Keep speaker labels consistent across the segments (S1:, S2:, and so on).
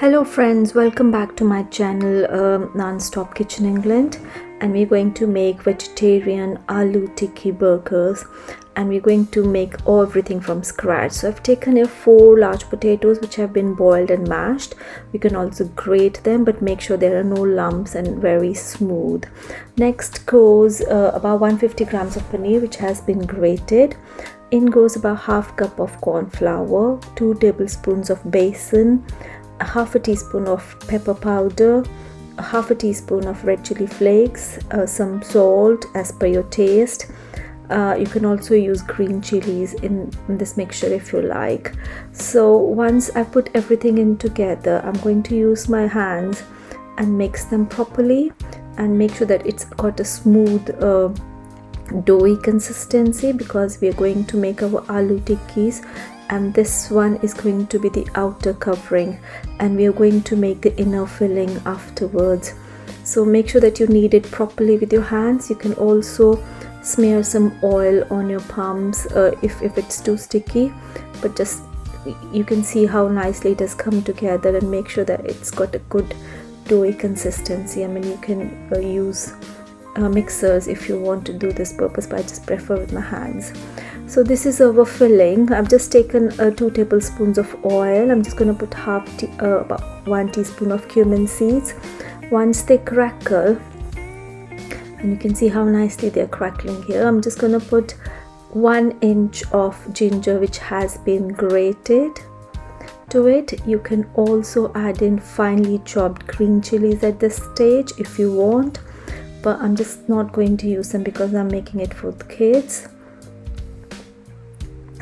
S1: Hello friends, welcome back to my channel Non-Stop Kitchen England, and we're going to make vegetarian aloo tikki burgers, and we're going to make everything from scratch. So I've taken here 4 large potatoes which have been boiled and mashed. We can also grate them, but make sure there are no lumps and very smooth. Next goes about 150 grams of paneer which has been grated. In goes about half cup of corn flour, 2 tablespoons of besan, half a teaspoon of pepper powder, half a teaspoon of red chili flakes, some salt as per your taste. You can also use green chillies in this mixture if you like. So once I put everything in together, I'm going to use my hands and mix them properly and make sure that it's got a smooth doughy consistency, because we are going to make our aloo tikkis, and this one is going to be the outer covering, and we are going to make the inner filling afterwards. So make sure that you knead it properly with your hands. You can also smear some oil on your palms if it's too sticky, but just you can see how nicely it has come together, and make sure that it's got a good doughy consistency. I mean, you can use mixers if you want to do this purpose, but I just prefer with my hands. So this is our filling. I've just taken 2 tablespoons of oil. I'm just going to put about 1 teaspoon of cumin seeds. Once they crackle, and you can see how nicely they're crackling here, I'm just going to put 1 inch of ginger which has been grated to it. You can also add in finely chopped green chilies at this stage if you want, but I'm just not going to use them because I'm making it for the kids.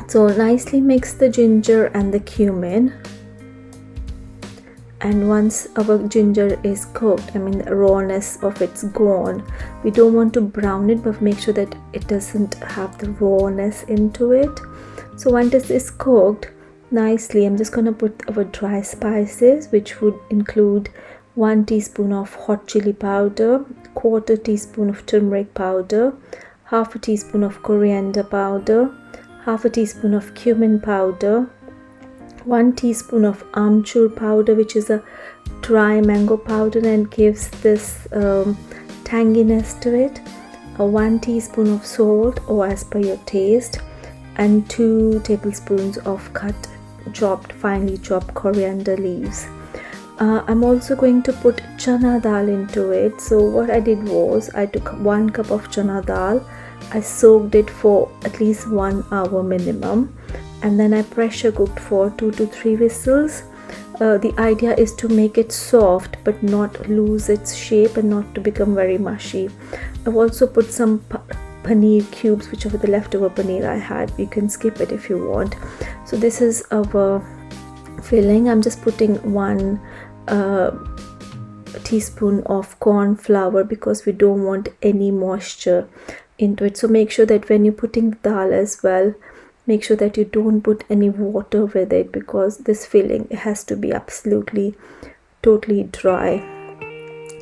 S1: So nicely mix the ginger and the cumin, and once our ginger is cooked, I mean the rawness of it's gone, we don't want to brown it, but make sure that it doesn't have the rawness into it. So once this is cooked nicely, I'm just going to put our dry spices, which would include 1 teaspoon of hot chili powder, 1/4 teaspoon of turmeric powder, half a teaspoon of coriander powder, half a teaspoon of cumin powder, 1 teaspoon of Amchur powder, which is a dry mango powder and gives this tanginess to it, 1 teaspoon of salt or as per your taste, and 2 tablespoons of finely chopped coriander leaves. I'm also going to put channa daal into it. So what I did was I took 1 cup of channa daal, I soaked it for at least 1 hour minimum, and then I pressure cooked for 2 to 3 whistles. The idea is to make it soft but not lose its shape and not to become very mushy. I've also put some paneer cubes, which are the leftover paneer I had. You can skip it if you want. So this is our filling. I'm just putting 1 teaspoon of corn flour because we don't want any moisture into it. So make sure that when you're putting the dal as well, make sure that you don't put any water with it, because this filling has to be absolutely totally dry.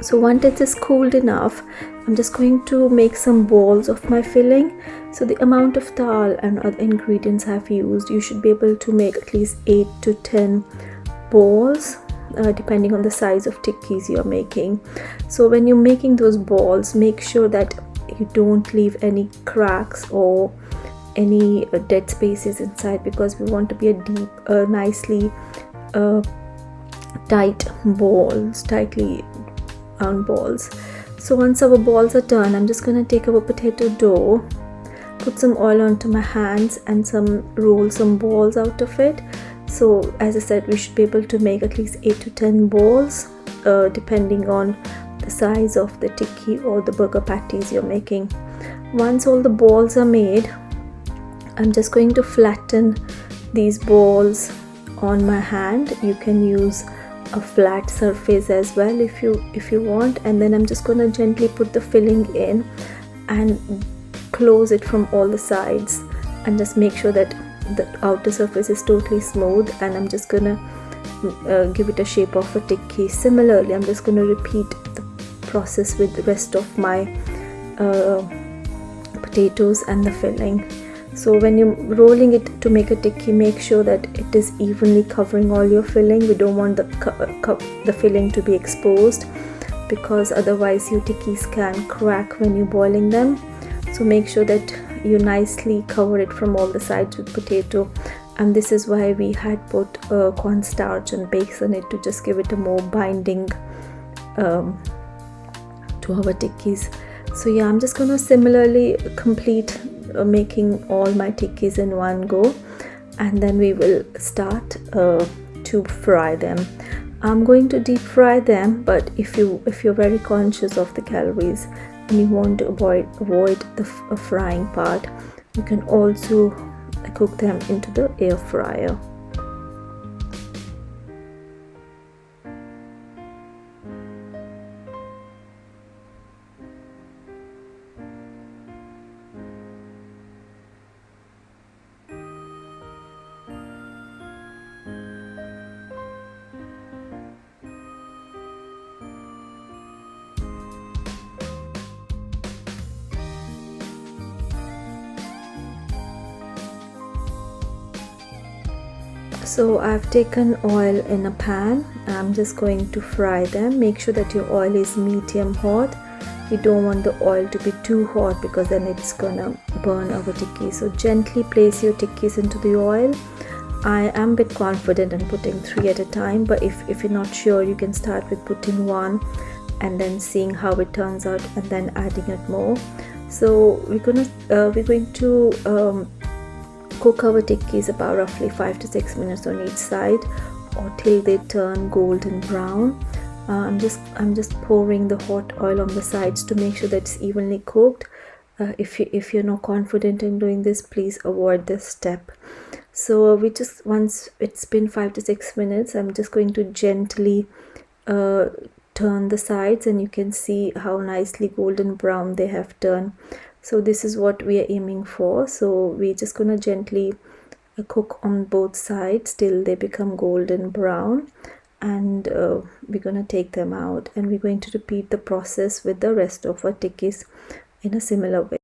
S1: So once it is cooled enough, I'm just going to make some balls of my filling. So the amount of dal and other ingredients I've used, you should be able to make at least 8 to 10 balls, depending on the size of tikkis you're making. So when you're making those balls, make sure that you don't leave any cracks or any dead spaces inside, because we want to be a deep, nicely tightly round balls. So once our balls are done, I'm just going to take our potato dough, put some oil onto my hands and roll some balls out of it. So as I said, we should be able to make at least 8 to 10 balls, depending on the size of the tikki or the burger patties you're making. Once all the balls are made, I'm just going to flatten these balls on my hand. You can use a flat surface as well if you want, and then I'm just going to gently put the filling in and close it from all the sides, and just make sure that the outer surface is totally smooth, and I'm just gonna give it a shape of a tikki. Similarly, I'm just going to repeat the process with the rest of my potatoes and the filling. So when you're rolling it to make a tikki, make sure that it is evenly covering all your filling. We don't want the filling to be exposed, because otherwise your tikkis can crack when you're boiling them. So make sure that you nicely cover it from all the sides with potato. And this is why we had put cornstarch and besan in it, to just give it a more binding to our tikkis. So yeah, I'm just gonna similarly complete making all my tikkis in one go, and then we will start to fry them. I'm going to deep fry them, but if you're very conscious of the calories and you want to avoid the frying part, you can also cook them into the air fryer. So I've taken oil in a pan. I'm just going to fry them. Make sure that your oil is medium hot. You don't want the oil to be too hot, because then it's gonna burn our tikki. So gently place your tikkis into the oil. I am a bit confident in putting 3 at a time, but if you're not sure, you can start with putting 1 and then seeing how it turns out, and then adding it more. So we're going to cook our tikkis about roughly 5 to 6 minutes on each side, or till they turn golden brown. I'm just pouring the hot oil on the sides to make sure that it's evenly cooked. If you're not confident in doing this, please avoid this step. So once it's been 5 to 6 minutes, I'm just going to gently turn the sides, and you can see how nicely golden brown they have turned. So this is what we are aiming for. So we're just gonna gently cook on both sides till they become golden brown, and we're gonna take them out, and we're going to repeat the process with the rest of our tikkis in a similar way.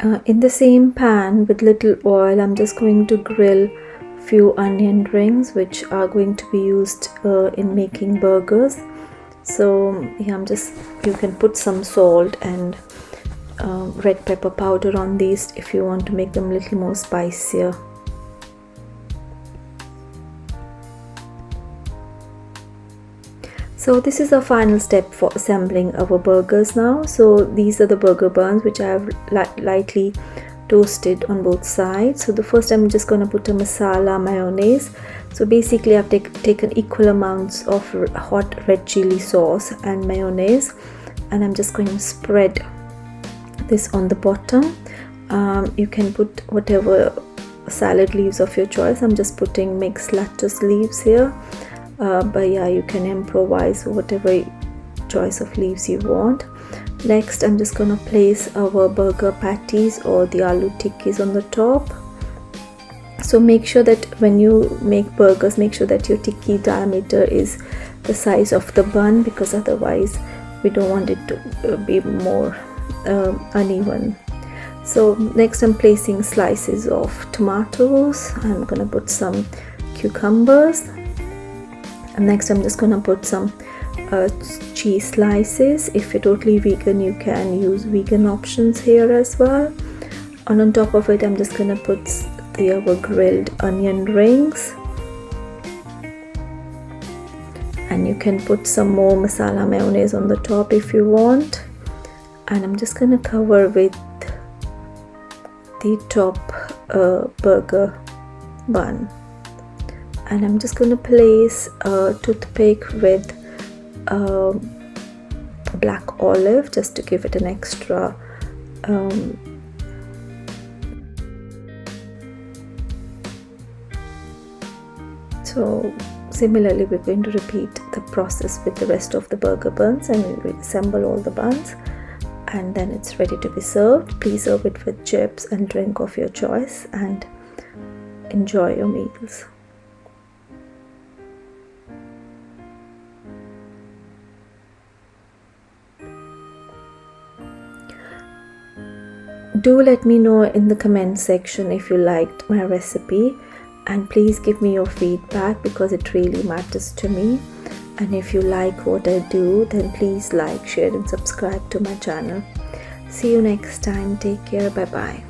S1: In the same pan with little oil, I'm just going to grill few onion rings which are going to be used in making burgers. So yeah, you can put some salt and red pepper powder on these if you want to make them a little more spicier. So this is the final step for assembling our burgers now. So these are the burger buns which I have lightly toasted on both sides. So the first I'm just going to put a masala mayonnaise. So basically I've taken equal amounts of hot red chili sauce and mayonnaise, and I'm just going to spread this on the bottom. You can put whatever salad leaves of your choice. I'm just putting mixed lettuce leaves here, but yeah, you can improvise whatever choice of leaves you want. Next, I'm just gonna place our burger patties or the aloo tikkis on the top. So make sure that when you make burgers, make sure that your tikki diameter is the size of the bun, because otherwise we don't want it to be more uneven. So next I'm placing slices of tomatoes. I'm gonna put some cucumbers, and next I'm just gonna put some cheese slices. If you're totally vegan, you can use vegan options here as well. And on top of it, I'm just gonna put our grilled onion rings, and you can put some more masala mayonnaise on the top if you want. And I'm just gonna cover with the top burger bun, and I'm just gonna place a toothpick with black olive just to give it an extra so similarly we're going to repeat the process with the rest of the burger buns, and we'll assemble all the buns, and then it's ready to be served. Please serve it with chips and drink of your choice, and enjoy your meals. Do let me know in the comment section if you liked my recipe, and please give me your feedback because it really matters to me. And if you like what I do, then please like, share and subscribe to my channel. See you next time. Take care. Bye bye.